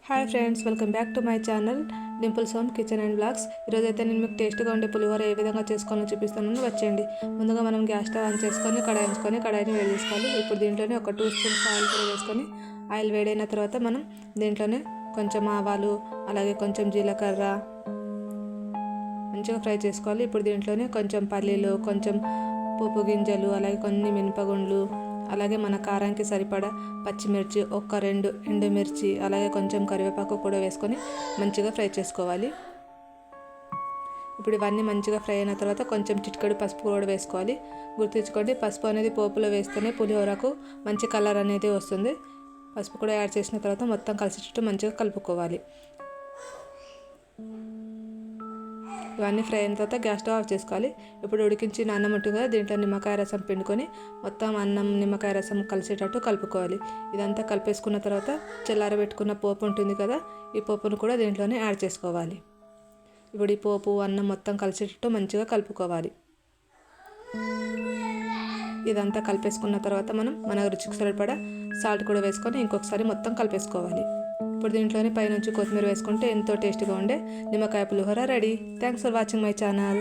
Hi friends, welcome back to my channel Dimple's home kitchen and blogs. ఈరోజైతే నేను మీకు టేస్ట్గా ఉండే పులిహోర ఏ విధంగా చేసుకోవాలో చూపిస్తాను. వచ్చేయండి. ముందుగా మనం గ్యాస్ స్టవ్ ఆన్ చేసుకొని కడాయిని వేడి చేసుకోవాలి. ఇప్పుడు దీంట్లోనే ఒక 2 స్పూన్స్ ఆయిల్ కూడా వేసుకొని ఆయిల్ వేడైన తర్వాత మనం దీంట్లోనే కొంచెం ఆవాలు, అలాగే కొంచెం జీలకర్ర మంచిగా ఫ్రై చేసుకోవాలి. ఇప్పుడు దీంట్లోనే కొంచెం పల్లీలు, కొంచెం పోపు గింజలు, అలాగే కొన్ని మినపగుండ్లు, అలాగే మన కారానికి సరిపడా పచ్చిమిర్చి, 1-2 ఎండుమిర్చి, అలాగే కొంచెం కరివేపాకు కూడా వేసుకొని మంచిగా ఫ్రై చేసుకోవాలి. ఇప్పుడు ఇవన్నీ మంచిగా ఫ్రై అయిన తర్వాత కొంచెం చిటికెడు పసుపు కూడా వేసుకోవాలి. గుర్తుంచుకోండి, పసుపు అనేది పోపులో వేస్తేనే పులిహోరకు మంచి కలర్ అనేది వస్తుంది. పసుపు కూడా యాడ్ చేసిన తర్వాత మొత్తం కలిసేటట్టు మంచిగా కలుపుకోవాలి. ఇవన్నీ ఫ్రై అయిన తర్వాత గ్యాస్ స్టవ్ ఆఫ్ చేసుకోవాలి. ఇప్పుడు ఉడికించిన అన్నం ఉంటుంది కదా, దీంట్లో నిమ్మకాయ రసం పిండుకొని మొత్తం అన్నం నిమ్మకాయ రసం కలిసేటట్టు కలుపుకోవాలి. ఇదంతా కలిపేసుకున్న తర్వాత చల్లారబెట్టుకున్న పోపు ఉంటుంది కదా, ఈ పోపును కూడా దీంట్లోనే యాడ్ చేసుకోవాలి. ఇప్పుడు ఈ పోపు అన్నం మొత్తం కలిసేటట్టు మంచిగా కలుపుకోవాలి. ఇదంతా కలిపేసుకున్న తర్వాత మనం మన రుచికి సరిపడా సాల్ట్ కూడా వేసుకొని ఇంకొకసారి మొత్తం కలిపేసుకోవాలి. ఇప్పుడు దీంట్లోనే పైనుంచి కొత్తిమీర వేసుకుంటే ఎంతో టేస్టీగా ఉండే నిమ్మకాయ pulihora ready. Thanks for watching my channel.